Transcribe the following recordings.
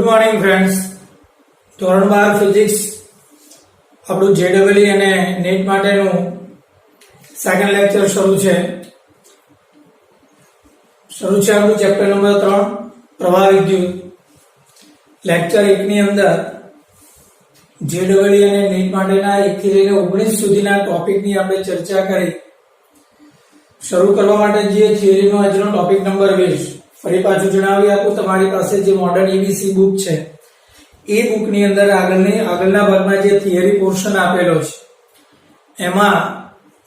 Morning friends, ધોરણ 12 physics આપણું જેડબલઈ અને નેટ માટેનું સેકન્ડ લેક્ચર શરૂ છે આપણું ચેપ્ટર નંબર 3 પ્રવાહ વિદ્યુત. લેક્ચર 1 ની અંદર જેડબલઈ અને નેટ માટેના 1 થી લઈને 19 સુધીના ટોપિકની આપણે ચર્ચા કરી. શરૂ કરવા માટે જે થિયરીનો આજનો ટોપિક નંબર 20 ફરી પાછું જણાવી આપું, તમારી પાસે જે મોડર્ન એબીસી બુક છે એ બુકની અંદર આગળના ભાગમાં જે થિયરી પોર્શન આપેલો છે એમાં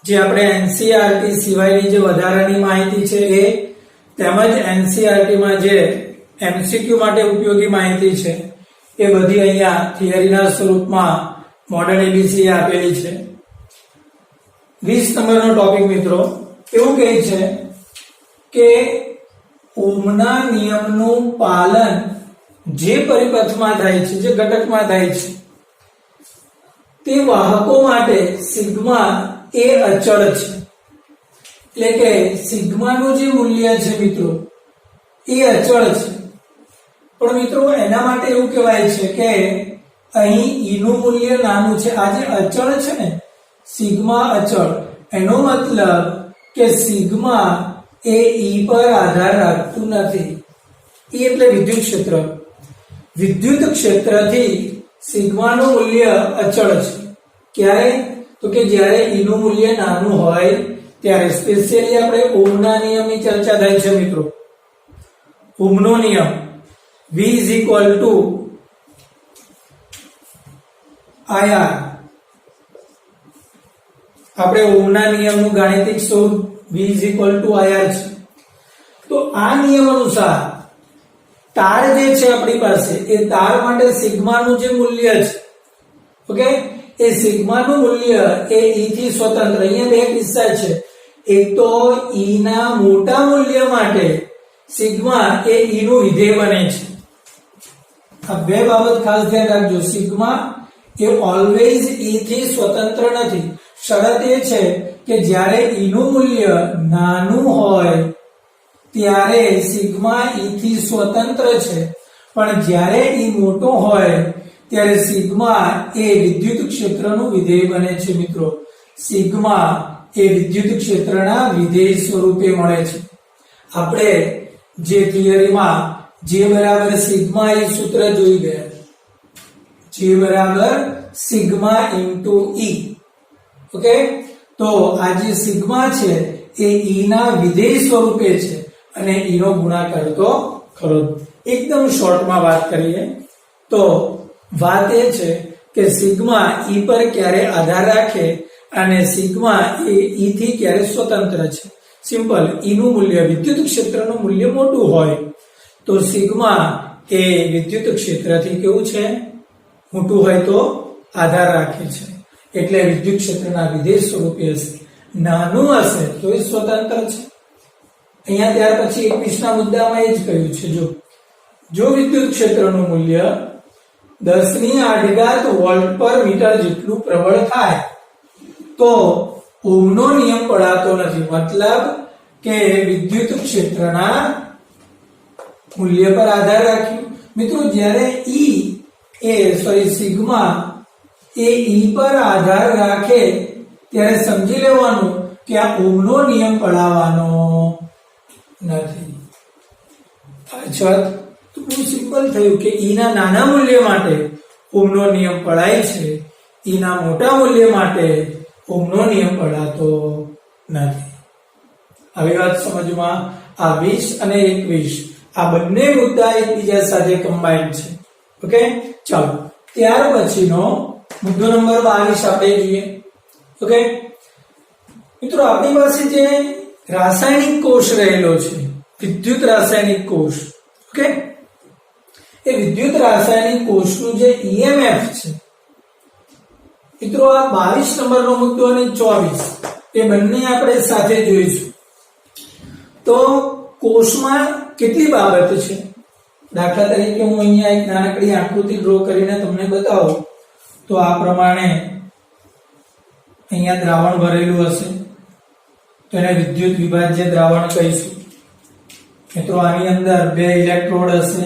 જે આપણે એનસીઈઆરટી સિવાયની જે વધારાની માહિતી છે એ તેમજ એનસીઈઆરટી માં જે એમસીક્યુ માટે ઉપયોગી માહિતી છે એ બધી અહીંયા થિયરીના સ્વરૂપમાં મોડર્ન એબીસી આપેલી છે. 20 નંબરનો ટોપિક મિત્રો એવું કહે છે કે ઓહમના નિયમનું પાલન જે પરિપથમાં થાય છે, જે ઘટકમાં થાય છે તે વાહકો માટે સિગ્મા એ અચળ છે. એટલે કે સિગ્માનું જે મૂલ્ય છે મિત્રો એ અચળ છે. પણ મિત્રો એના માટે એવું કહેવાય છે કે અહીં ઈ નું મૂલ્ય નાનું છે. આ જે અચળ છે ને સિગ્મા અચળ, એનો મતલબ કે સિગ્મા એ ઈ પર આધાર રાખતું નથી. ઈ એટલે વિદ્યુત ક્ષેત્ર. વિદ્યુત ક્ષેત્રથી સિગ્માનું મૂલ્ય અચળ છે. ક્યારે? તો કે જ્યારે ઈ નું મૂલ્ય નાનું હોય ત્યારે. સ્પેશિયલી આપણે ઓહમના નિયમની ચર્ચા થાય છે મિત્રો. ઓહમનો નિયમ V = IR. આપણે ઓહમના નિયમનું ગાણિતિક સ્વરૂપ V = IR છે. તો આ નિયમ અનુસાર તાર જે છે આપણી પાસે એ તાર માટે સિગ્માનું જે મૂલ્ય છે, ઓકે, એ સિગ્માનું મૂલ્ય એ ઈ થી સ્વતંત્ર. અહીંયા બે કિસ્સા છે. એક તો ઈ ના મોટા મૂલ્ય માટે સિગ્મા એ ઈ નું વિધેય બને છે. આ બે બાબત ખાસ ધ્યાન રાખજો. સિગ્મા એ ઓલવેઝ ઈ થી સ્વતંત્ર નથી. શરત એ છે કે જ્યારે ઈ નું મૂલ્ય નાનું હોય ત્યારે સિગ્મા ઈ થી સ્વતંત્ર છે, પણ જ્યારે ઈ મોટો હોય ત્યારે સિગ્મા એ વિદ્યુત ક્ષેત્રનું વિધેય બને છે મિત્રો. સિગ્મા એ વિદ્યુત ક્ષેત્રના વિધેય સ્વરૂપે મળે છે. આપણે જે થિયરીમાં જે બરાબર સિગ્મા એ સૂત્ર જોઈ ગયા, જે બરાબર સિગ્મા ઇન્ટુ ઈ. ઓકે, તો આ જે સિગ્મા છે એ ઈ ના વિધેય સ્વરૂપે છે અને ઈ નો ગુણાકાર તો ખરો. એકદમ શોર્ટમાં વાત કરીએ તો વાત એ છે કે સિગ્મા ઈ પર ક્યારે આધાર રાખે અને સિગ્મા એ ઈ થી ક્યારે સ્વતંત્ર છે. સિમ્પલ. ઈ નું મૂલ્ય, વિદ્યુત ક્ષેત્રનું મૂલ્ય મોટું હોય તો સિગ્મા એ વિદ્યુત ક્ષેત્રથી કેવું છે, મોટું હોય તો આધાર રાખે છે, એટલે વિદ્યુત ક્ષેત્રના વિધેય સ્વરૂપે હશે. નાનું હશે તો એ સ્વતંત્ર છે. અહીંયા ત્યાર પછી 21 ના મુદ્દામાં એ જ કહ્યું છે. જો વિદ્યુત ક્ષેત્રનું મૂલ્ય 10⁸ વોલ્ટ પર મીટર જેટલું પ્રબળ થાય તો ઓહમનો નિયમ પડાતો નથી. મતલબ કે વિદ્યુત ક્ષેત્રના મૂલ્ય પર આધાર રાખ્યું. મિત્રો જ્યારે સિગ્મા એ ઈ પર આધાર રાખે ત્યારે સમજી લેવાનું કે આ ઓહમનો નિયમ પડાવવાનો નથી. અચ્છા, તો બહુ સિમ્પલ થયું કે ઈ ના નાના મૂલ્ય માટે ઓહમનો નિયમ પડાય છે, ઈ ના મોટા મૂલ્ય માટે ઓહમનો નિયમ પડાતો નથી. આવી વાત સમજમાં. આ 20 અને 21 આ બંને મુદ્દા એકબીજા સાથે કમ્બાઈન્ડ છે. ઓકે, ચાલો ત્યાર પછીનો મુદ્દો નંબર 22 આપણે જોઈએ. ઓકે મિત્રો, આપણી પાસે જે રાસાયણિક કોષ રહેલો છે, વિદ્યુત રાસાયણિક કોષ, ઓકે, એ વિદ્યુત રાસાયણિક કોષનું જે ઈએમએફ છે મિત્રો, આ 22 નંબરનો મુદ્દો અને 24 એ બંને આપણે સાથે જોઈશું. તો કોષમાં કેટલી બાબત છે. દાખલા તરીકે હું અહીંયા એક નાનકડી આકૃતિ ડ્રો કરીને તમને બતાવું તો આ પ્રમાણે અહીંયા દ્રાવણ ભરેલું હશે તો એને વિદ્યુત વિભાજ્ય દ્રાવણ કહીશું. મિત્રો આની અંદર બે ઇલેક્ટ્રોડ હશે.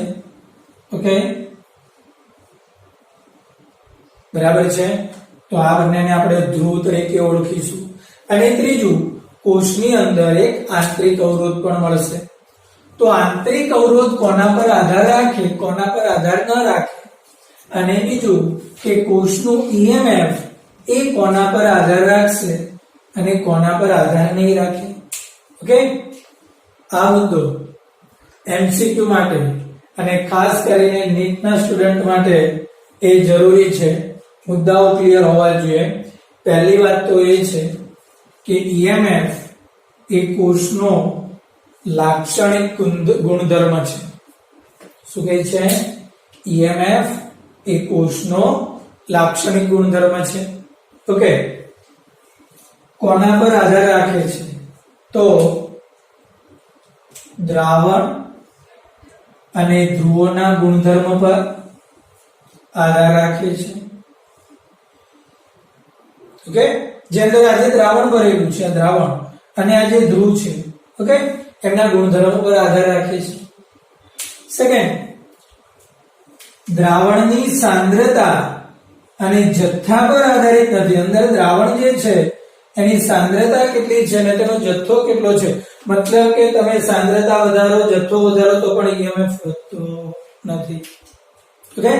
ઓકે, બરાબર છે? તો આ બંનેને આપણે ધ્રુવ તરીકે ઓળખીશું. અને ત્રીજું, કોષની અંદર એક આંતરિક અવરોધ પણ મળશે. તો આંતરિક અવરોધ કોના પર આધાર રાખે, કોના પર આધાર ન રાખે, અને બીજું કે કોષનું EMF એ કોના પર આધાર રાખશે અને કોના પર આધાર નહીં રાખે. ઓકે, આ મુદ્દો MCQ માટે અને ખાસ કરીને નીટના સ્ટુડન્ટ માટે એ જરૂરી છે. મુદ્દાઓ ક્લિયર હોવા જોઈએ. પહેલી વાત તો એ છે કે EMF એ કોષનો લાક્ષણિક ગુણધર્મ છે. શું કહે છે? EMF એ કોષનો લાક્ષણિક ગુણધર્મ છે. ઓકે, કોના પર આધાર રાખે છે? તો દ્રાવણ અને ધ્રુવોના ગુણધર્મ પર આધાર રાખે છે. ઓકે, જે અંદર આજે દ્રાવણ ભરેલું છે, આ દ્રાવણ અને આ જે ધ્રુવ છે, ઓકે, એમના ગુણધર્મો પર આધાર રાખે છે. સેકન્ડ, દ્રાવણની સાંદ્રતા અને જથ્થા પર આધારિત નથી. અંદર દ્રાવણ જે છે એની સાંદ્રતા કેટલી છે અને તેનો જથ્થો કેટલો છે. મતલબ કે તમે સાંદ્રતા વધારો, જથ્થો વધારો તો પણ EMF વધતો નથી. ઓકે,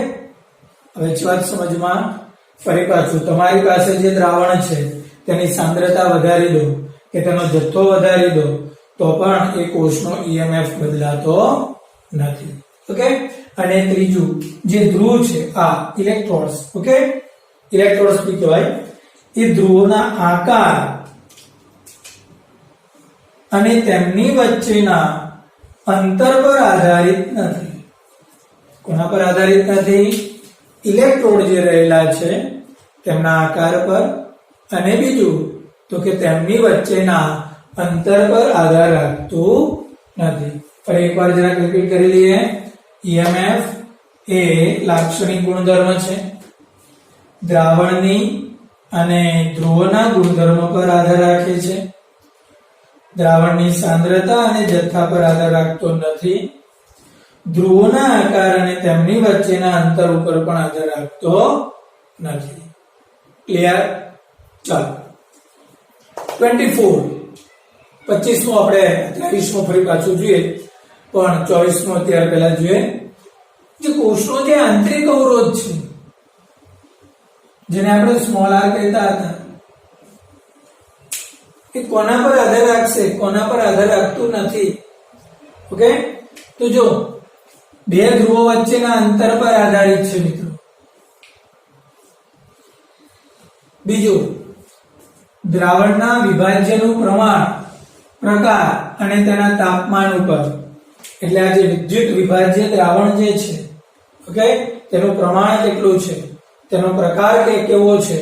હવે જ વાત સમજમાં. ફરી પાછું, તમારી પાસે જે દ્રાવણ છે તેની સાંદ્રતા વધારી દો કે તેનો જથ્થો વધારી દો તો પણ એ કોષનો EMF બદલાતો નથી. ઓકે, અને ત્રીજું જે ધ્રુવ છે, આ ઇલેક્ટ્રોડ્સ, ઓકે, ઇલેક્ટ્રોડ્સ બી કહેવાય, એ ધ્રુવોના આકાર અને તેમની વચ્ચેના અંતર પર આધારિત નથી. કોના પર આધારિત નથી? ઇલેક્ટ્રોડ જે રહેલા છે તેમના આકાર પર, અને બીજું તો કે તેમની વચ્ચેના અંતર પર આધાર રાખતું નથી. ફરી એકવાર જરા રિપીટ કરી લઈએ. EMF એ લાક્ષણિક ગુણધર્મ છે. દ્રાવણની અને ધ્રુવના ગુણધર્મ પર આધાર રાખે છે. દ્રાવણની સાંદ્રતા અને જથ્થા પર આધાર રાખતો નથી. ધ્રુવોના આકાર અને તેમની વચ્ચેના અંતર ઉપર પણ આધાર રાખતો નથી. ક્લિયર? ચાલો 24 25મો આપણે 23મો ફરી પાછું જોઈએ, પણ 24મો અત્યારે પહેલા જોઈએ. જે કોષનો જે આંતરિક અવરોધ છે, જેને આપણે સ્મોલ r કહેતા હતા, એ કોના પર આધાર રાખશે, કોના પર આધાર રાખતું નથી. ઓકે, તો જો બે ધ્રુવો વચ્ચેના અંતર પર આધારિત છે મિત્રો. બીજું, દ્રાવણના વિભાજ્યનું પ્રમાણ, પ્રકાર અને તેના તાપમાન ઉપર. એટલે આ જે વિદ્યુત વિભાજ્ય દ્રાવણ જે છે, ઓકે, તેનું પ્રમાણ કેટલું છે, તેનો પ્રકાર કેવો છે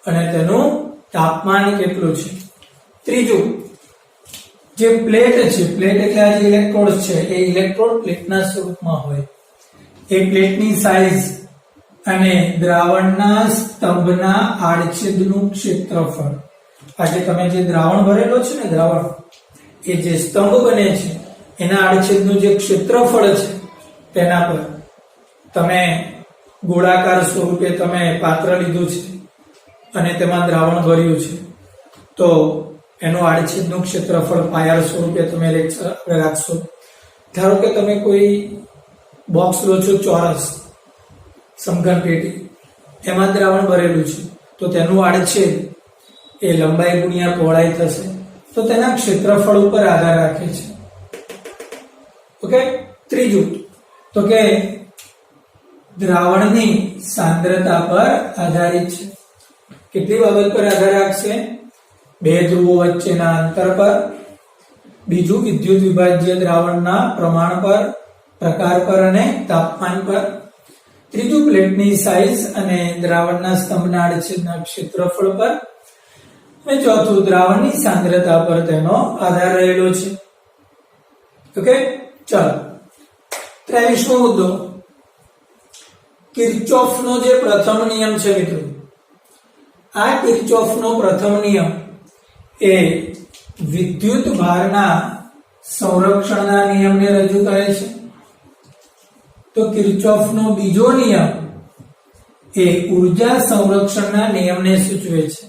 અને તેનું તાપમાન કેટલું છે. ત્રીજું, જે પ્લેટ છે, પ્લેટ એટલે આ જે ઇલેક્ટ્રોડ છે, એ ઇલેક્ટ્રોડ પ્લેટના સ્વરૂપમાં હોય. એ પ્લેટની સાઈઝ અને દ્રાવણના સ્તંભના આડછેદનું ક્ષેત્રફળ. આજે તમે જે દ્રાવણ ભરેલો છે ને, દ્રાવણ, એ જે સ્તંભ બને છે એના આડછેદનું જે ક્ષેત્રફળ છે તેના પર તમે ગોળાકાર સ્વરૂપે તમે પાત્ર લીધું છે અને તેમાં દ્રાવણ ભર્યું છે, તો એનું આડછેદનું ક્ષેત્રફળ પાયર સ્વરૂપે તમે રાખશો. ધારો કે તમે કોઈ બોક્સ લો છો, ચોરસ સમઘન પેટી, એમાં દ્રાવણ ભરેલું છે, તો તેનું આડછેદ એ લંબાઈ ગુણ્યા પહોળાઈ થશે, તો તેના ક્ષેત્રફળ ઉપર આધાર રાખે છે. ઓકે, ત્રીજું તો કે દ્રાવણની સાંદ્રતા પર આધારિત છે. કેટલી બાબત પર આધાર રાખશે? બે ધ્રુવો વચ્ચેના અંતર પર, બીજું વિદ્યુત વિભાજ્ય દ્રાવણના પ્રમાણ પર, પ્રકાર પર અને તાપમાન પર, ત્રીજું પ્લેટની સાઈઝ અને દ્રાવણના સ્તંભના આડછેદના ક્ષેત્રફળ પર, અને ચોથું દ્રાવણની સાંદ્રતા પર તેનો આધાર રહેલો છે. ઓકે, ચાલો 23મો મુદ્દો, કિર્ચોફનો જે પ્રથમ નિયમ છે મિત્રો, આ કિર્ચોફનો પ્રથમ નિયમ એ વિદ્યુત ભારના સંરક્ષણના નિયમને રજૂ કરે છે. તો કિર્ચોફનો બીજો નિયમ એ ઉર્જા સંરક્ષણના નિયમને સૂચવે છે.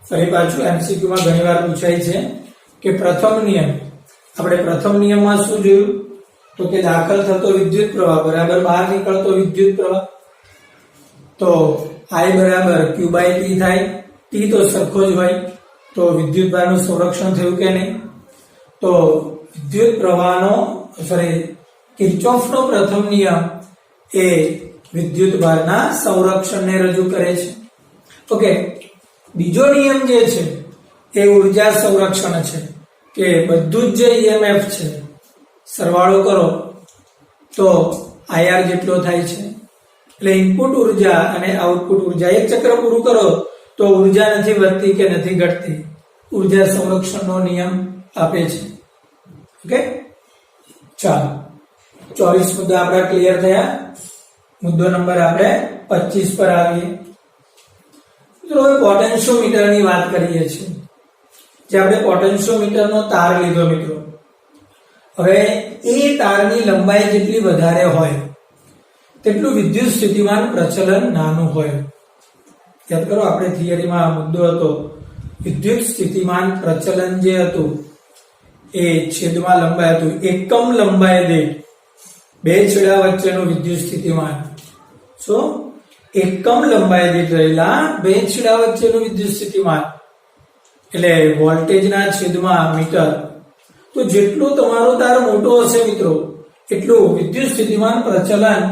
ફરી પાછું એમસીક્યુ માં ઘણીવાર પૂછાય છે કે પ્રથમ નિયમ, આપણે પ્રથમ નિયમમાં શું જોયું તો કે દાખલ થતો વિદ્યુત પ્રવાહ બરાબર બહાર નીકળતો વિદ્યુત પ્રવાહ, તો I બરાબર Q/T થાય. T તો સરખો જ હોય, તો વિદ્યુત ભારનું સંરક્ષણ થયું કે નહીં? તો વિદ્યુત પ્રવાહનો કિર્ચોફનો પ્રથમ નિયમ એ વિદ્યુત ભારના સંરક્ષણને રજૂ કરે છે. ઓકે, બીજો નિયમ જે છે એ ઉર્જા સંરક્ષણ છે કે બધું જ જે EMF છે સરવાળો કરો તો IR જેટલો થાય છે. એટલે ઇનપુટ ઉર્જા અને આઉટપુટ ઉર્જા એક ચક્ર પૂરું કરો તો ઉર્જા નથી વધતી કે નથી ઘટતી. ઉર્જા સંરક્ષણનો નિયમ આપે છે. ઓકે, ચાલો 24 મુદ્દા આપણા ક્લિયર થયા. મુદ્દો નંબર આપણે 25 પર આવીએ. મિત્રો હવે પોટેન્શિયોમીટરની વાત કરીએ છીએ. જે આપણે પોટેન્શિયોમીટરનો તાર લીધો મિત્રો, હવે એ તારની લંબાઈ જેટલી વધારે હોય તેટલું વિદ્યુત સ્થિતિમાન પ્રચલન નાનું હોય. યાદ કરો, આપણે થિયરીમાં આ મુદ્દો હતો વિદ્યુત સ્થિતિમાન પ્રચલન જે હતું એ છેદમાં લંબાઈ હતું. એકમ લંબાઈ દીઠ બે છેડા વચ્ચેનું વિદ્યુત સ્થિતિમાન, શું એકમ લંબાઈ દીઠ રહેલા બે છેડા વચ્ચેનું વિદ્યુત સ્થિતિમાન એટલે વોલ્ટેજના છેદમાં મીટર. તો જેટલો તમારો તાર મોટો હશે મિત્રો એટલું વિદ્યુત સ્થિતિમાન પ્રચલન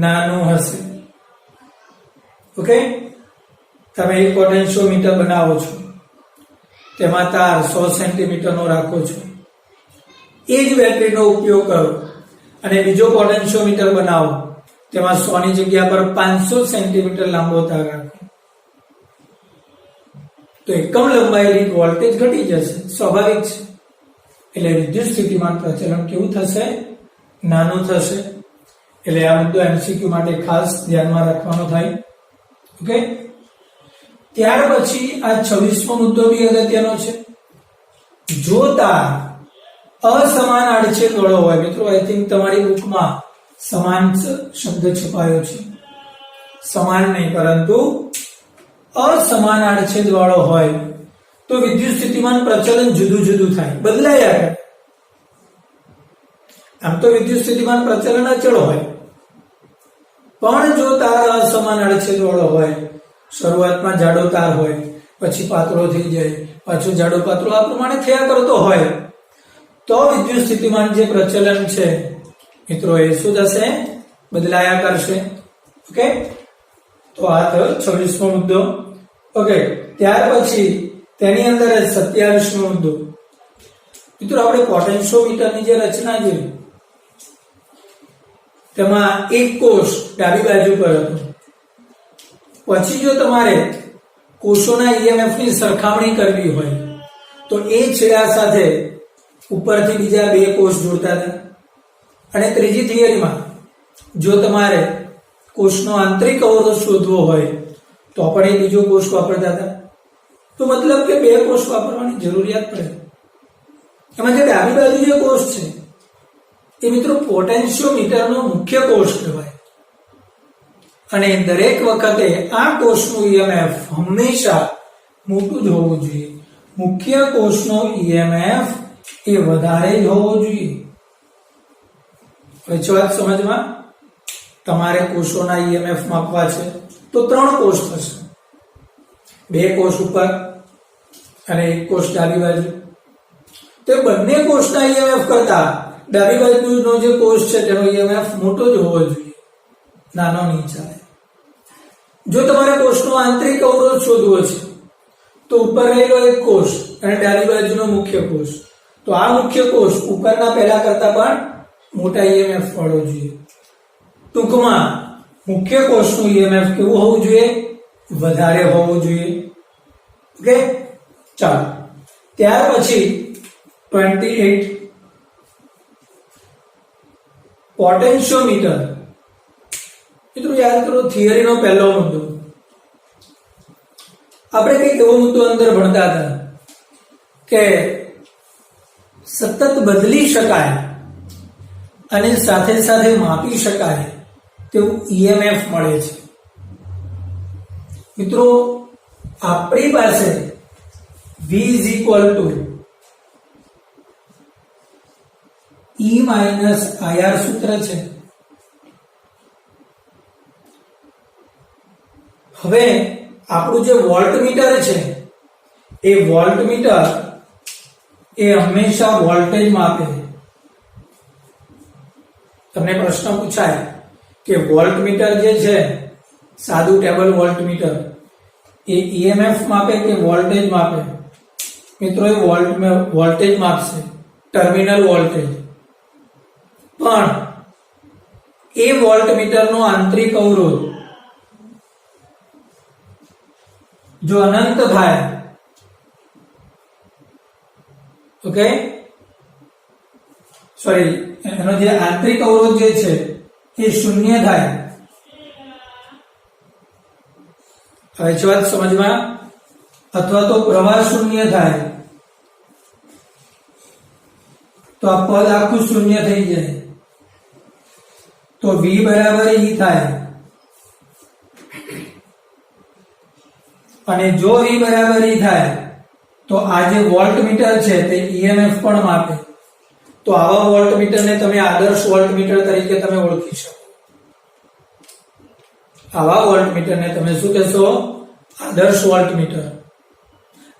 નાનું હશે. ઓકે, તમે એક પોટેન્શિયોમીટર બનાવો છો, તેમાં તાર 100 સેન્ટીમીટર નો રાખો છો, એ જ બેટરીનો ઉપયોગ કરો અને બીજો પોટેન્શિયોમીટર બનાવો, તેમાં 100 ની જગ્યા પર 500 સેન્ટીમીટર લાંબો તાર રાખો, તો એકમ લંબાઈ દીઠ વોલ્ટેજ ઘટી જશે, સ્વાભાવિક છે. એટલે વિદ્યુત સ્થિતિમાન પ્રચલન કેવું થશે? નાનું થશે. એટલે આ મુદ્દો MCQ માટે ખાસ ધ્યાનમાં રાખવાનો થાય. ઓકે, ત્યાર પછી આ 26મો મુદ્દો બી અગત્યનો છે. જો તાર અસમાન આડછેદ વાળો હોય, મિત્રો આઈ થિંક તમારી બુકમાં સમાન શબ્દ છપાયો છે, સમાન નહીં પરંતુ અસમાન આડછેદ વાળો હોય તો વિદ્યુત સ્થિતિમાન પ્રચલન જુદું જુદું થાય, બદલાયા કરે. આમ તો વિદ્યુત સ્થિતિમાન પ્રચલન અચળ હોય, પણ જો તાર અસમાન આડછેદ વાળો હોય, શરૂઆતમાં જાડો તાર હોય, પછી પાતળો થઈ જાય, પાછો જાડો પાતળો આ પ્રમાણે થયા કરતો હોય, તો વિદ્યુત સ્થિતિમાન જે પ્રચલન છે મિત્રો એ શું થશે? બદલાયા કરશે. ઓકે, તો આ થયો 26મો મુદ્દો. ઓકે, ત્યાર પછી તેની અંદર 27મો મુદ્દો. મિત્રો આપણે પોટેન્શિયોમીટરની જે રચના જોઈ તેમાં એક કોષ ડાબી બાજુ પર હતો. પછી જો તમારે કોષોના EMF ની સરખામણી કરવી હોય તો એ છેડા સાથે ઉપરથી બીજા બે કોષ જોડતા હતા. અને ત્રીજી થિયરીમાં જો તમારે કોષનો આંતરિક અવરોધ શોધવો હોય તો પણ એ બીજો કોષ વાપરતા હતા. તો મતલબ કે બે કોષ વાપરવાની જરૂરિયાત પડે. એમાં જે ડાબી બાજુ જે કોષ છે એ મિત્રો પોટેન્શિયોમીટરનો મુખ્ય કોષ કહેવાય. અને દરેક વખતે આ કોષનું EMF હંમેશા મોટું જ હોવું જોઈએ. મુખ્ય કોષનો EMF એ વધારે જ હોવો જોઈએ. હવે વાત સમજમાં, તમારે કોષોના EMF માપવા છે તો 3 કોષ થશે, 2 કોષ ઉપર અને 1 કોષ ડાબી બાજુ. તો બંને કોષના EMF કરતા ડાબી બાજુનો જે કોષ છે તેનો EMF મોટો જ હોવો જોઈએ, નાનો નહીં ચાલે. જો તમારે કોષનો આંતરિક અવરોધ શોધવો છે તો ઉપર રહેલો એક કોષ અને ડાબી બાજુનો મુખ્ય કોષ, તો આ મુખ્ય કોષ ઉપરના પહેલા કરતા પણ મોટા EMF વાળો જોઈએ. ટૂંકમાં મુખ્ય કોષનું EMF કેવું હોવું જોઈએ? વધારે હોવું જોઈએ. ઓકે, ચાલો ત્યાર પછી 28 પોટેન્શિયોમીટર. મિત્રો યાદ કરો, થિયરીનો પહેલો મુદ્દો. આપણે કઈક એવો મુદ્દો અંદર ભણતા હતા કે સતત બદલી શકાય અને સાથે સાથે માપી શકાય તેવું ઈએમએફ મળે છે। મિત્રો આપણી પાસે V is equal to E minus IR સૂત્ર છે। હવે આપણું જે વોલ્ટમીટર છે એ વોલ્ટમીટર એ હંમેશા વોલ્ટેજ માપે। તમને પ્રશ્ન પૂછાય કે વોલ્ટમીટર જે છે સાદું ટેબલ વોલ્ટમીટર એ ઈએમએફ માપે કે વોલ્ટેજ માપે? મિત્રો એ વોલ્ટેજ માપશે, ટર્મિનલ વોલ્ટેજ। પણ એ વોલ્ટમીટરનો આંતરિક અવરોધ જો અનંત થાય, ઓકે, સોરી, એનો જે આંતરિક અવરોધ જે છે એ શૂન્ય થાય। હવે જો વાત સમજમાં, અથવા તો પ્રવાહ શૂન્ય થાય તો આ પદ આખું શૂન્ય થઈ જાય, તો V બરાબર E થાય। અને જો V બરાબર E થાય તો આ જે વોલ્ટમીટર છે તે ઈએમએફ પણ માપે। તો આવા વોલ્ટમીટરને તમે આદર્શ વોલ્ટમીટર તરીકે તમે ઓળખી શકો। આવા વોલ્ટમીટરને તમે શું કહેશો? આદર્શ વોલ્ટમીટર।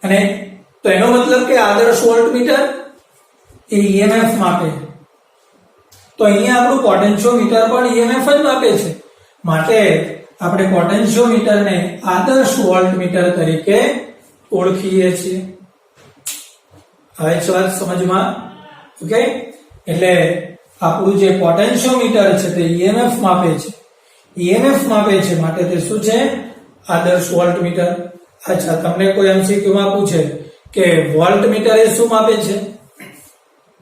અને તો એનો મતલબ કે આદર્શ વોલ્ટમીટર એ ઈએમએફ માપે। તો અહીંયા આપણું પોટેન્શિયોમીટર પણ ઈએમએફ જ માપે છે, માટે આપણે પોટેન્શિયોમીટરને આદર્શ વોલ્ટમીટર તરીકે ઓળખીએ છીએ। હવે છે વાત સમજમાં, ઓકે? એટલે આપણું જે પોટેન્શિયોમીટર છે તે ઈએમએફ માપે છે, ઈએમએફ માપે છે, માટે તે શું છે? આદર્શ વોલ્ટમીટર। અચ્છા, તમને કોઈ એમસીક્યુ માં પૂછે કે વોલ્ટમીટર એ શું માપે છે?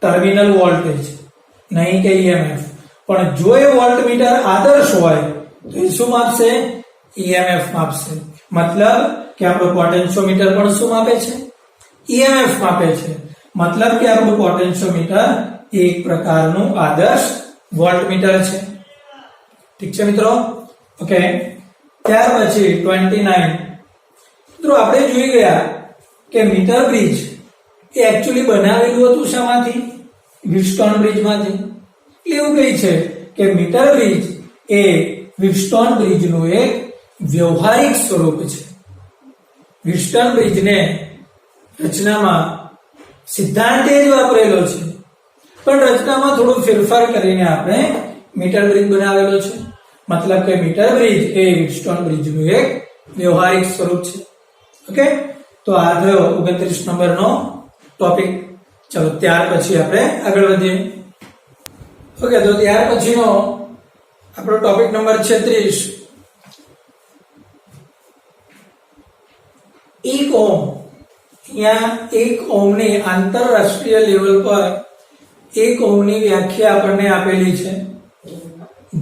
ટર્મિનલ વોલ્ટેજ, નહીં કે ઈએમએફ। પણ જો એ વોલ્ટમીટર આદર્શ હોય તો એ શું માપશે? ઈએમએફ માપશે। મતલબ કે આપણું પોટેન્શિયોમીટર પણ શું માપે છે? ઈએમએફ માપે છે। મતલબ કે આપણું પોટેન્શિયોમીટર એક પ્રકારનું આદર્શ વોલ્ટમીટર છે। ઠીક છે મિત્રો, ઓકે? ત્યાર પછી 29 મિત્રો આપણે જોઈ ગયા કે મીટર બ્રિજ એ એક્ચ્યુઅલી બનાવેલું હતું શામાંથી? વ્હીટસ્ટોન બ્રિજમાંથી। એવું કહે છે કે મીટર બ્રિજ એ વ્હીટસ્ટોન બ્રિજનું એક વ્યવહારિક સ્વરૂપ છે। વ્હીટસ્ટોન બ્રિજને રચનામાં સિદ્ધાંત જ વાપરેલો છે, પણ રચનામાં થોડું ફેરફાર કરીને આપણે મીટર બ્રિજ બનાવેલો છે। મતલબ કે મીટર બ્રિજ એ વ્હીટસ્ટોન બ્રિજનું એક વ્યવહારિક સ્વરૂપ છે। ઓકે, તો આ થયો 29 નંબરનો ટોપિક। ચલો ત્યાર પછી આપણે આગળ વધીએ। ઓકે, તો ત્યાર પછીનો આપણો ટોપિક નંબર 36, 1 ઓહ્મ। અહીંયા 1 ઓહ્મની આંતરરાષ્ટ્રીય લેવલ પર 1 ઓહ્મની વ્યાખ્યા આપણને આપેલી છે।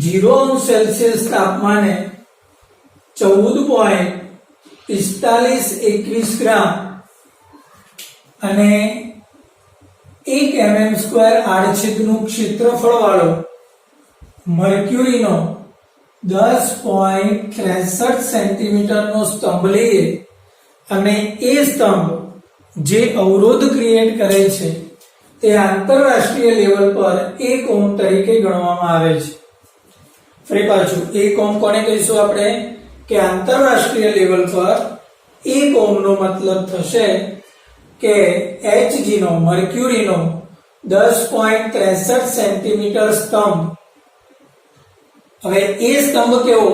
0 સેલ્સિયસ તાપમાને 14.4521 ગ્રામ અને 1 mm² આડછેદનું ક્ષેત્રફળ વાળો મર્ક્યુરીનો 10.63 સેન્ટીમીટરનો સ્તંભ લઈએ અને એ સ્તંભ જે અવરોધ ક્રિએટ કરે છે તે આંતરરાષ્ટ્રીય લેવલ પર 1 ઓહ્મ તરીકે ગણવામાં આવે છે। ફરી પાછું 1 ઓહ્મ કોને કહીશું આપણે? કે આંતરરાષ્ટ્રીય લેવલ પર 1 ઓહ્મનો મતલબ થશે કે Hg નો, મર્ક્યુરીનો 10.63 સેન્ટીમીટર સ્તંભ। હવે એ સ્તંભ કેવો?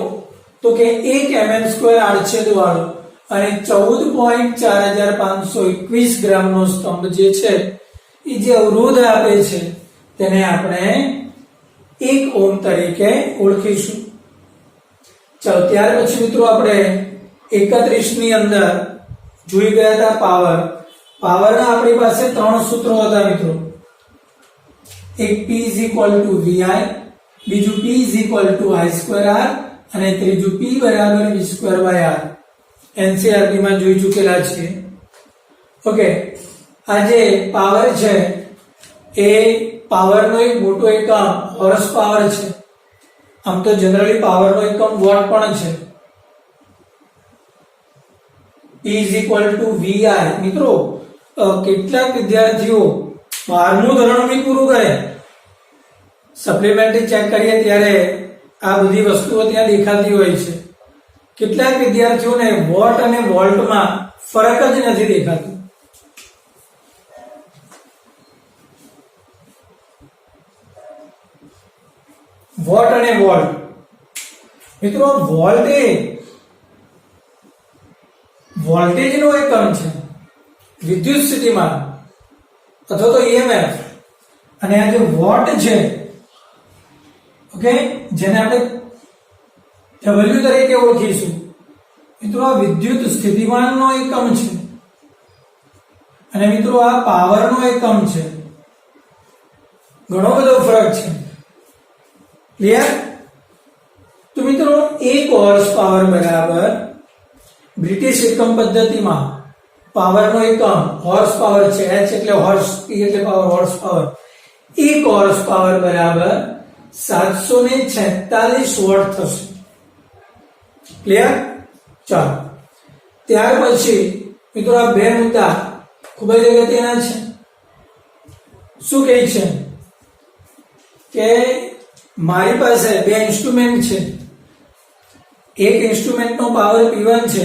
તો કે 1 mm² આડછેદ વાળો અને 14.4521 ગ્રામનો સ્તંભ જે છે એ જે અવરોધ આપે છે તેને આપણે 1 ઓહ્મ તરીકે ઓળખીશું। ચાલો ત્યાર પછી મિત્રો આપણે 31 ની અંદર જોઈ ગયા હતા પાવરના આપણી પાસે 3 સૂત્રો હતા મિત્રો। એક P = VI, બીજું P = I²R અને ત્રીજું P = V²/R। NCERT માં જોઈ ચૂકેલા છીએ। ઓકે, આ જે પાવર છે એ પાવરનો એક મોટો એકમ હોર્સ પાવર છે આમ તો જનરલી પાવરનો એકમ વોટ પણ છે. P = VI. મિત્રો કેટલાક વિદ્યાર્થીઓ 12મું ધોરણ બી પૂરું કરે, સપ્લિમેન્ટરી ચેક કરીએ ત્યારે આ બધી વસ્તુઓ ત્યાં દેખાતી હોય છે. કેટલાક વિદ્યાર્થીઓને વોટ અને વોલ્ટમાં ફરક જ નથી દેખાતો. વોટ અને વોલ્ટ, મિત્રો વોલ્ટ એ વોલ્ટેજનો એકમ છે, વિદ્યુત સ્થિતિમાન અથવા તો EMF. અને આ જે વોટ છે, ઓકે, જેને આપણે W તરીકે ઓળખીશું, મિત્રો આ વિદ્યુત સ્થિતિમાનનો એકમ છે અને મિત્રો આ પાવરનો એકમ છે. ઘણો બધો ફરક છે. ક્લિયર? તો મિત્રો 1 હોર્સ પાવર બરાબર બ્રિટિશ એકમ પદ્ધતિમાં પાવરનો એકમ હોર્સ પાવર છે. H એટલે હોર્સ, P એટલે power, horse power. 1 horse power બરાબર 746 વોટ થશે. ક્લિયર? ચાલો, ત્યાર પછી મિત્રો આ બે મુદ્દા ખૂબ જ અગત્યના છે. શું કહે છે કે મારી પાસે બે ઇન્સ્ટ્રુમેન્ટ છે. એક ઇન્સ્ટ્રુમેન્ટનો પાવર P1 છે,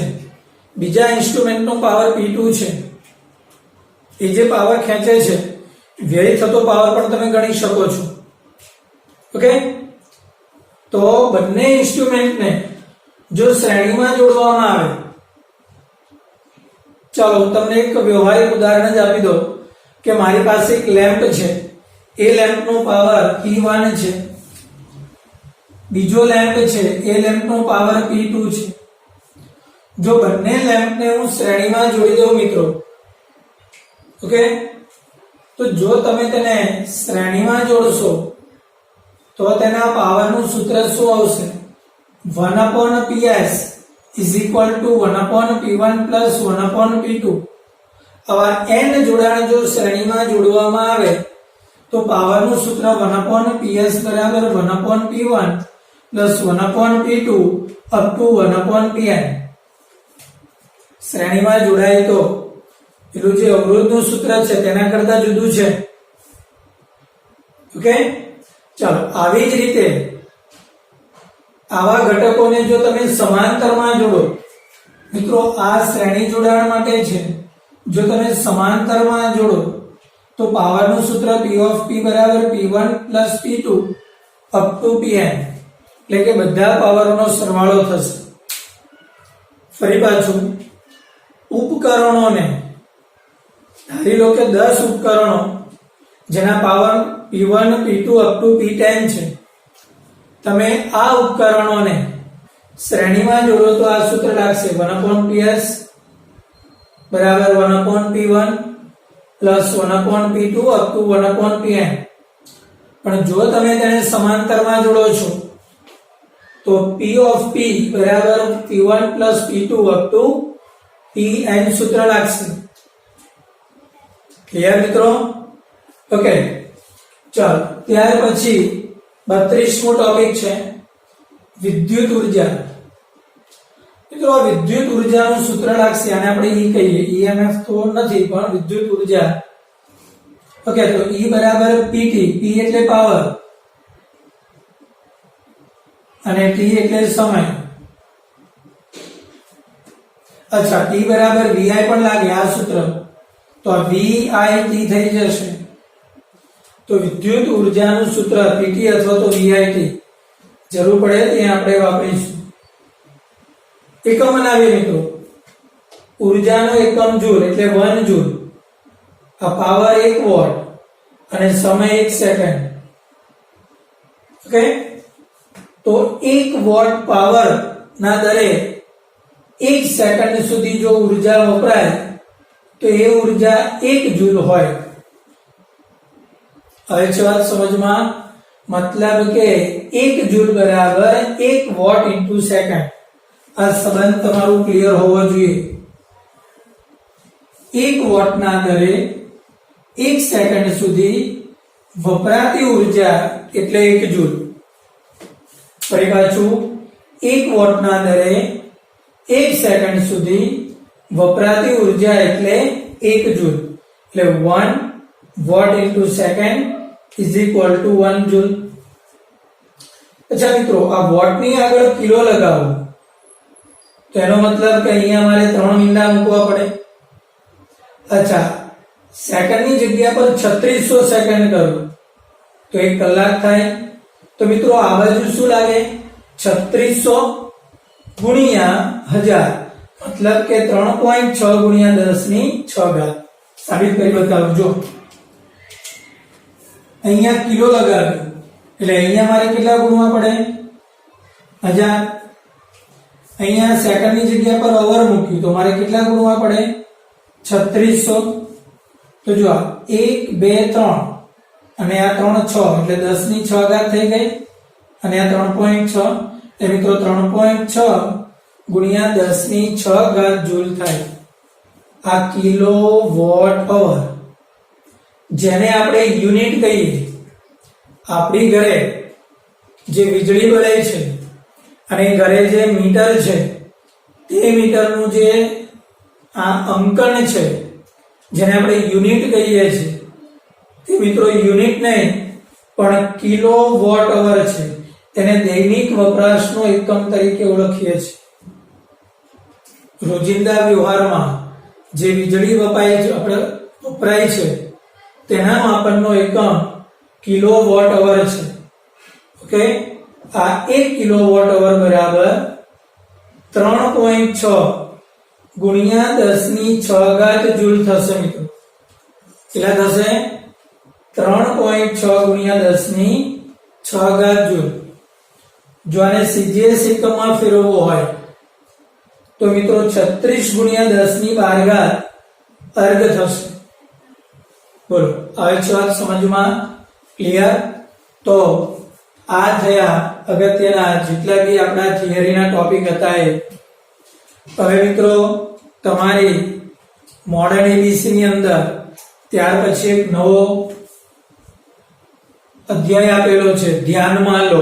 બીજા ઇન્સ્ટ્રુમેન્ટનો પાવર P2 છે. એ જે પાવર ખેંચે છે, વ્યય થતો પાવર પણ તમે ગણી શકો છો. ઓકે, તો બંને ઇન્સ્ટ્રુમેન્ટને જો શ્રેણીમાં જોડવામાં આવે, ચાલો હું તમને એક વ્યવહારિક ઉદાહરણ જ આપી દઉં કે મારી પાસે એક લેમ્પ છે. એ લેમ્પનો પાવર P1 છે, બીજો લેમ્પ છે, એ લેમ્પનો પાવર P2 છે. જો બંને લેમ્પને હું શ્રેણીમાં જોડી દઉં મિત્રો, ઓકે, તો જો તમે તેને શ્રેણીમાં જોડશો તો તેના પાવરનું સૂત્ર શું આવશે? 1/PS = 1/P1 + 1/P2. આવા n જોડાણ જો શ્રેણીમાં જોડવામાં આવે તો પાવરનું સૂત્ર 1/PS = 1/P1 + 1/P2 up to 1/Pn. શ્રેણીમાં જોડાય તો પેલું જે અવરોધનું સૂત્ર છે તેના કરતા જુદું છે. ઓકે, ચાલો, આવી જ રીતે આવા ઘટકોને જો તમે સમાંતરમાં જોડો, મિત્રો આ શ્રેણી જોડાણ માટે છે, જો તમે સમાંતરમાં જોડો તો પાવરનું સૂત્ર P of P બરાબર P1 + P2 up to Pn, એટલે કે બધા પાવરનો સરવાળો થશે. ફરી પાછું, ઉપકરણોને ધારી લો કે 10 ઉપકરણો જેના power P1 P2 up to P10 છે. તમે આ ઉપકરણોને શ્રેણીમાં જોડો તો આ સૂત્ર લાગશે 1/PS બરાબર 1/P1 + 1/P2 up to 1/Pn. પણ જો તમે તેને સમાંતરમાં જોડો છો તો P of P બરાબર P1 + P2 up to Pn સૂત્ર લાગશે. ક્લિયર મિત્રો? ઓકે, ચાલો, ત્યાર પછી 32મો ટોપિક છે વિદ્યુત ઉર્જા. મિત્રો આ વિદ્યુત ઉર્જાનું સૂત્ર લાગશે, આને આપણે E કહીએ. EMF તો નથી પણ વિદ્યુત ઉર્જા. ઓકે, તો E બરાબર PT, P એટલે પાવર અને T એટલે સમય. અચ્છા, T બરાબર VI પણ લાગે આ સૂત્ર, તો આ VIT થઈ જશે. તો વિદ્યુત ઉર્જાનું સૂત્ર PT અથવા તો VIT જરૂર પડે ત્યાં આપણે વાપરીશું. એકમ બનાવીએ મિત્રો. ઉર્જાનો એકમ જૂલ એટલે 1 જૂલ. આ પાવર 1 વોટ અને સમય 1 સેકન્ડ. ઓકે, તો 1 વોટ પાવર ના દરે 1 સેકન્ડ સુધી જો ઉર્જા વપરાય તો એ ઉર્જા 1 જૂલ હોય. હવે છે વાત સમજમાં? મતલબ કે 1 જૂલ બરાબર 1 વોટ * સેકન્ડ. આ સંબંધ તમારું ક્લિયર હોવો જોઈએ. 1 વોટના દરે 1 સેકન્ડ સુધી વપરાતી ઉર્જા એટલે 1 જૂલ. ફરી પાછું 1 વોટના દરે 1 સેકન્ડ સુધી વપરાતી ઉર્જા એટલે 1 જૂલ, એટલે 1 watt into second is equal to 1 joule. અચ્છા મિત્રો, આ વોટની આગળ કિલો લગાવો તો એનો મતલબ કે અહીંયા અમારે 3 મીંડા મૂકવા પડે. અચ્છા, સેકન્ડની જગ્યા પર 3600 સેકન્ડ કરું તો 1 કલાક થાય. તો મિત્રો આ બાજુ શું લાગે? 3600 ગુણ્યા 1000, મતલબ કે 3.6 ગુણ્યા 10⁶. સાબિત કરી બતાવજો. અહીંયા કિલો લગાવ્યું એટલે અહીંયા મારે કેટલા ગુણવા પડે? 1000. અહીંયા સેકન્ડની જગ્યા પર અવર મૂક્યું તો મારે કેટલા ગુણવા પડે? 3600. તો જો 1 2 3 અને આ 3 6 એટલે 10⁶ થઈ ગઈ અને આ 3.6 એટલે મિત્રો 3.6 ગુણ્યા 10⁶ જૂલ થાય. આ કિલો વોટ અવર, જેને આપણે યુનિટ કહીએ. આપણી ઘરે જે વીજળી બળે છે અને ઘરે જે મીટર છે તે મીટરનું જે આ અંકન છે જેને આપણે યુનિટ કહીએ છીએ તે મિત્રો યુનિટ નહીં પણ કિલો વોટ અવર છે. તેને દૈનિક વપરાશનો એકમ તરીકે ઓળખીએ છીએ. રોજિંદા વ્યવહારમાં જે વીજળી વપરાય છે તેના માપનનો એકમ કિલો વોટ અવર છે. ઓકે, આ 1 કિલો વોટ અવર બરાબર 3.6 ગુણ્યા 10⁶ જૂલ થશે મિત્રો. કેટલા થશે? 3.6 ગુણ્યા 10⁶ જૂલ. જો આને સીજીએસ એકમમાં ફેરવવો હોય તો મિત્રો 36 ગુણ્યા 10⁻² અર્ગ થશે. બોલો, આવે છે વાત સમજમાં? ક્લિયર? તો આ થયા અગત્યના જેટલા બી આપણા થિયરીના ટોપિક હતા એ. હવે મિત્રો તમારી મોડર્ન એબીસી ની અંદર ત્યાર પછી એક નવો અધ્યાય આપેલો છે, ધ્યાનમાં લો.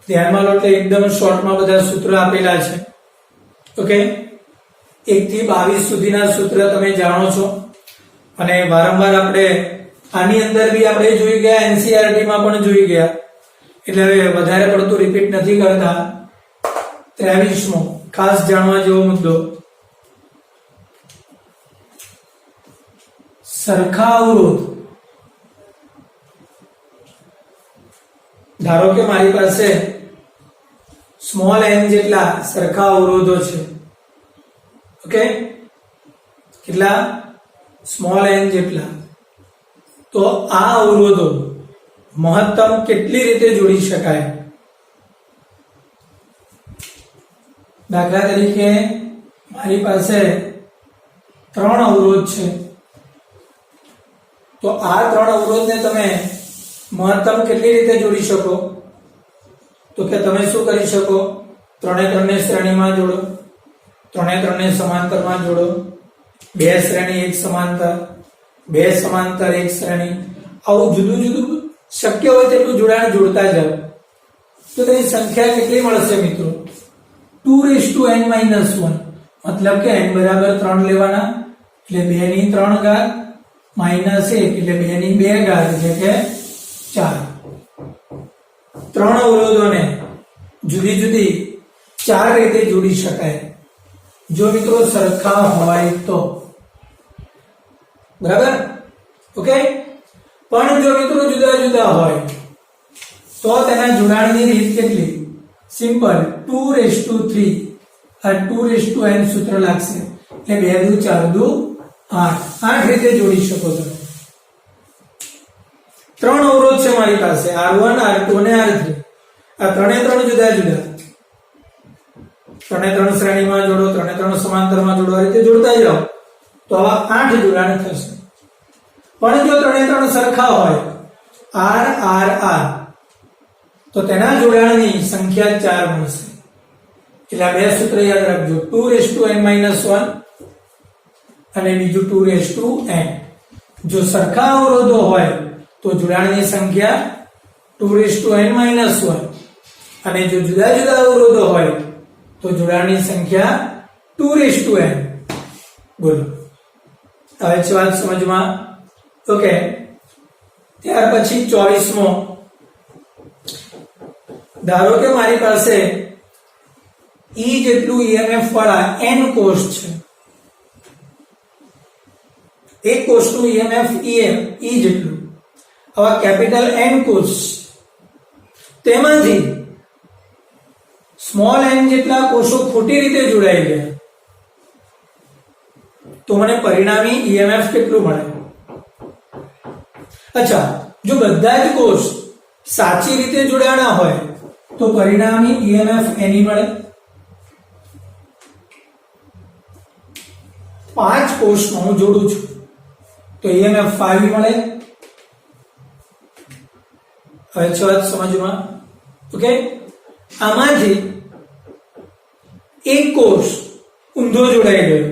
ધ્યાનમાં લો એટલે એકદમ શોર્ટમાં બધા સૂત્રો આપેલા છે. ઓકે, 1 થી 22 સુધીના સૂત્ર તમે જાણો છો અને વારંવાર આપણે આની અંદર બી આપણે જોઈ ગયા, એનસીઈઆરટી માં પણ જોઈ ગયા, એટલે હવે વધારે પડતું રિપીટ નથી કરતા. 23મો ખાસ જાણવા જેવો મુદ્દો, સરખા અવરોધ. ધારો કે મારી પાસે સ્મોલ n જેટલા સરખા અવરોધો છે. ઓકે, કેટલા? સ્મોલ n જેટલા. તો આ અવરોધો મહત્તમ કેટલી રીતે જોડી શકાય? દાખલા તરીકે મારી પાસે 3 અવરોધ છે તો આ 3 અવરોધને તમે મહત્તમ કેટલી રીતે જોડી શકો? તો કે તમે શું કરી શકો? 3 ને શ્રેણીમાં જોડો, 3 ને સમાંતરમાં જોડો, 2 શ્રેણી 1 સમાંતર, 2 સમાંતર 1 શ્રેણી, આવું જુદું જુદું શક્ય હોય તેટલું જોડાણ જોડતા જાઓ તો તેની સંખ્યા કેટલી મળશે મિત્રો? 2n - 1. મતલબ કે n બરાબર 3 લેવાના એટલે 2⁵ માઈનસ 1 એટલે 2⁵ એટલે કે 4. 3 અવરોધોને જુદી જુદી 4 રીતે જોડી શકાય જો મિત્રો સરખા હોય તો. બરાબર? ઓકે, પણ જો મિત્રો જુદા જુદા હોય તો તેના જોડાણની રીત કેટલી? સિમ્પલ, 2:3. આ 2:n સૂત્ર લાગશે એટલે 2 × 4 = 8. 8 રીતે જોડી શકો છો. 3 અવરોધ છે મારી પાસે, R1 R2 અને R3. આ 3 જુદા જુદા, 3 શ્રેણીમાં જોડો, 3 સમાંતરમાં જોડો, આ રીતે જોડતા જાઓ તો આવા 8 જોડાણ થશે. પણ જો 3 સરખા હોય, R R R, તો તેના જોડાણની સંખ્યા 4 મળશે. એટલે આ બે સૂત્ર યાદ રાખજો, 2n - 1 અને બીજું 2n. જો સરખા અવરોધો હોય તો જોડાણની સંખ્યા 2n - 1 અને જો જુદા જુદા અવરોધો હોય તો જોડાણની સંખ્યા 2n. બોલો, હવે છે વાત સમજમાં? ઓકે, ત્યાર પછી 24મો, ધારો કે મારી પાસે E જેટલું EMF વાળા n કોષ છે, એક કોષનું EMF E જેટલું, આવા કેપિટલ N કોષ, તેમાંથી સ્મોલ n જેટલા કોષો ખોટી રીતે જોડાઈ ગયા, તો મને પરિણામી EMF કેટલું મળે? અચ્છા, જો બધા જ કોષ સાચી રીતે જોડાણા હોય તો પરિણામી EMF એની મળે. 5 કોષમાં હું જોડું છું તો EMF 5 મળે. હવે છે વાત સમજમાં? ઓકે, આમાંથી એક કોષ ઊંધો જોડાઈ ગયો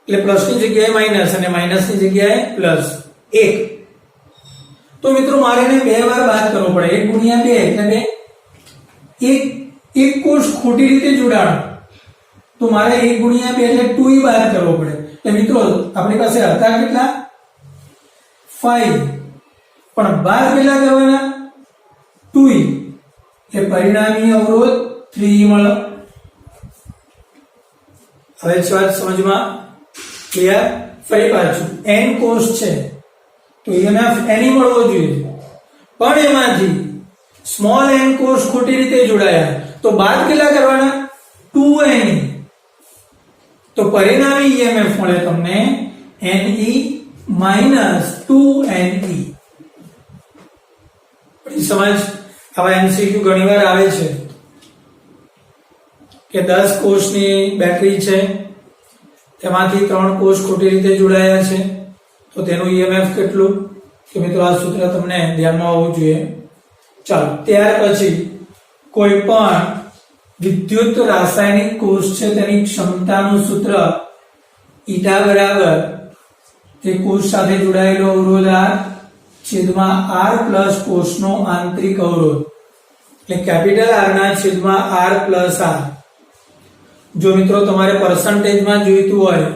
એટલે પ્લસની જગ્યાએ માઇનસ અને માઇનસની જગ્યાએ પ્લસ 1, તો મિત્રો મારે એને 2 વાર બાદ કરવો પડે. 1 ગુણ્યા 2 એટલે 2. એક કોષ ખોટી રીતે જોડાણો તો મારે 1 ગુણ્યા 2 એટલે 2 બાદ કરવો પડે. એટલે મિત્રો આપણી પાસે હતા કેટલા? 5, પણ બાદ કેટલા કરવાના? 2. એટલે પરિણામી અવરોધ 3 મળે. હવે છે વાત સમજમાં? ક્લિયર? ફરી પાછું, n કોષ છે તો EMF એની મળવો જોઈએ, પણ એમાંથી સ્મોલ n કોષ ખોટી રીતે જોડાયા તો બાદ કેટલા કરવાના? 2n. તો પરિણામી EMF મળે તમને Ne -2Ne. સમજ? આવા MCQ ઘણીવાર આવે છે કે 10 કોષની બેટરી છે, તેમાંથી 3 કોષ ખોટી રીતે જોડાયા છે તો તેનું EMF કેટલું? તો મિત્રો આ સૂત્ર તમને ધ્યાનમાં હોવું જોઈએ. ચાલો, ત્યાર પછી કોઈ પણ વિદ્યુત રાસાયણિક કોષ છે તેની ક્ષમતાનું સૂત્ર ઈટા બરાબર તે કોષ સાથે જોડાયેલો અવરોધ R છેદમાં R પ્લસ કોષનો આંતરિક અવરોધ, એટલે કેપિટલ R ના છેદમાં R પ્લસ R. જો મિત્રો તમારે પર્સન્ટેજમાં જોઈતું હોય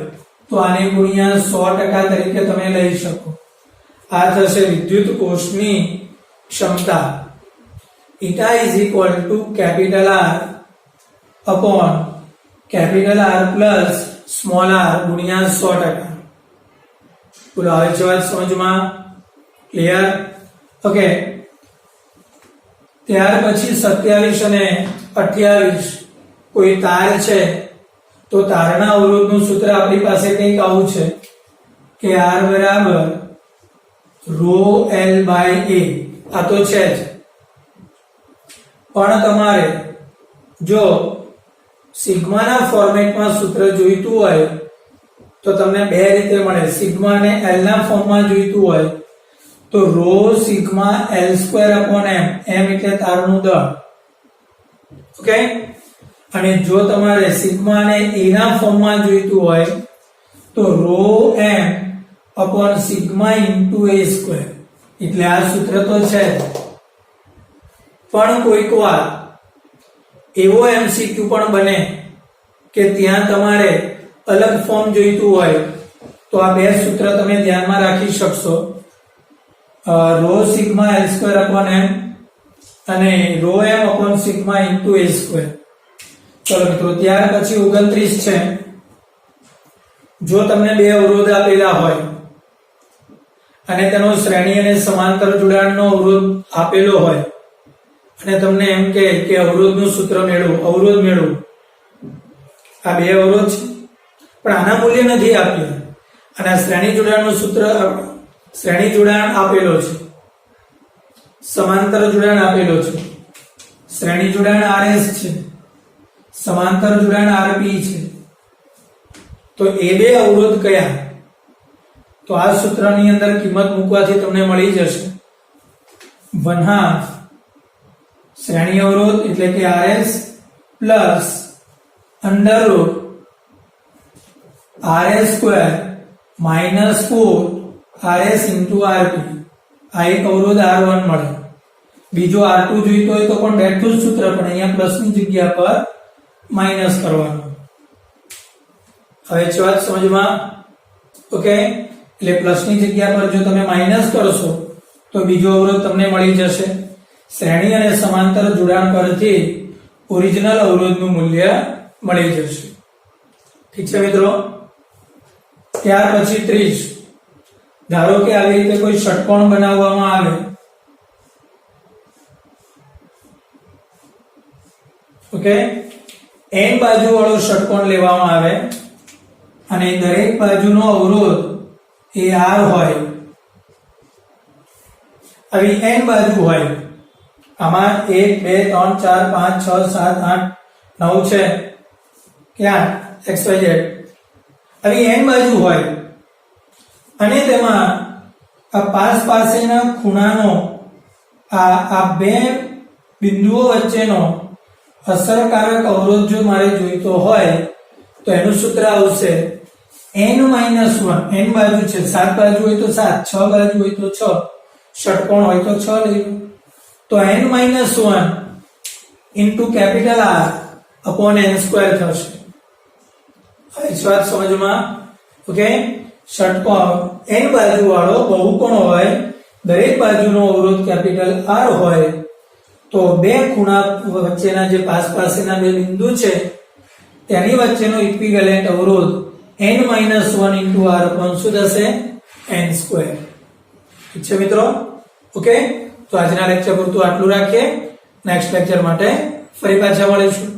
તો આને ગુણ્યા 100% તરીકે તમે લઈ શકો. આ થશે વિદ્યુત કોષની ક્ષમતા. Eta is equal to capital R upon capital R plus small r गुणिया 100%. बोलो આવે છે વાત સમજમાં? ક્લિયર? ઓકે, ત્યાર પછી 27 અને 28 કોઈ તાર છે તો તારના અવરોધનું સૂત્ર આપણી પાસે કંઈક આવું છે કે R બરાબર ρl/a. આ તો છે જ, પણ તમારે જો સિગ્માના ફોર્મેટમાં સૂત્ર જોઈતું હોય તો તમને બે રીતે મળે. સિગ્મા ને L ના ફોર્મમાં જોઈતું હોય તો rho સિગ્મા L²/m, m એટલે તારનું દળ. ઓકે, અને જો તમારે સિગ્મા ને A ના ફોર્મમાં જોઈતું હોય તો rho m સિગ્મા * a². એટલે આ સૂત્ર તો છે, પણ કોઈક વાર એવો MCQ પણ બને કે ત્યાં તમારે અલગ ફોર્મ જોઈતું હોય તો આ બે સૂત્ર તમે ધ્યાનમાં રાખી શકશો. rho સિગ્મા L²/m અને rho m સિગ્મા * a². ચલો મિત્રો, ત્યાર પછી 29 છે. જો તમને બે અવરોધ આપેલા હોય અને તેનો શ્રેણી અને સમાંતર જોડાણનો અવરોધ આપેલો હોય અને તમને એમ કહે કે અવરોધનું સૂત્ર મેળવો, અવરોધ મેળવો. આ બે અવરોધ છે પણ આના મૂલ્ય નથી આપ્યા અને આ શ્રેણી જોડાણનું સૂત્ર, શ્રેણી જોડાણ આપેલો છે, સમાંતર જોડાણ આપેલો છે. શ્રેણી જોડાણ RS છે, સમાંતર જોડાણ RP છે. તો એ બે અવરોધ કયા? તો આ સૂત્રની અંદર કિંમત મૂકવાથી તમને મળી જશે 1/2 શ્રેણી અવરોધ એટલે કે RS plus √ RS² - 4 RS * RP. આ એક અવરોધ R1 મળે. બીજો r2 જોઈતો હોય તો પણ બેઠું જ સૂત્ર, પણ અહીંયા પ્લસ ની જગ્યા પર માઈનસ કરવાનું. હવે છે વાત સમજમાં? ઓકે, એટલે પ્લસ ની જગ્યા પર જો તમે માઈનસ કરશો તો બીજો અવરોધ તમને મળી જશે. શ્રેણી અને સમાંતર જોડાણ પરથી ઓરિજિનલ અવરોધનું મૂલ્ય મળી જશે. ઠીક છે મિત્રો? ત્યાર પછી 30. ધારો કે આવી રીતે કોઈ ષટકોણ બનાવવામાં આવે, ઓકે, n બાજુ વાળો ષટકોણ લેવામાં આવે અને દરેક બાજુનો અવરોધ એ r હોય. આવી n બાજુ હોય, આમાં 1 2 3 4 5 6 7 8 9 છે, ક્યાં xyz. આવી n બાજુ હોય અને તેમાં આ પાસેના ખૂણાનો આ બે બિંદુઓ વચ્ચેનો અસરકારક અવરોધ જો મારે જોઈતો હોય તો એનું સૂત્ર આવશે n-1. n બાજુ છે, 7 બાજુ હોય તો 7, 6 બાજુ હોય તો 6, ષટકોણ હોય તો 6 લઈ લો. તો n-1 into capital R upon n square થશે. હવે વાત સમજમાં? ઓકે, ષટકોણ n બાજુ વાળો બહુકોણ હોય, દરેક બાજુનો અવરોધ કેપિટલ R હોય, તો બે ખૂણા વચ્ચેના જે પાસેના બે બિંદુ છે તેની વચ્ચેનો ઇક્વિવેલેન્ટ અવરોધ n-1 into R upon શું થશે? n square. ઠીક છે મિત્રો? ઓકે, તો આજના લેક્ચર પૂરતું આટલું રાખીએ. નેક્સ્ટ લેક્ચર માટે ફરી પાછા મળીશું.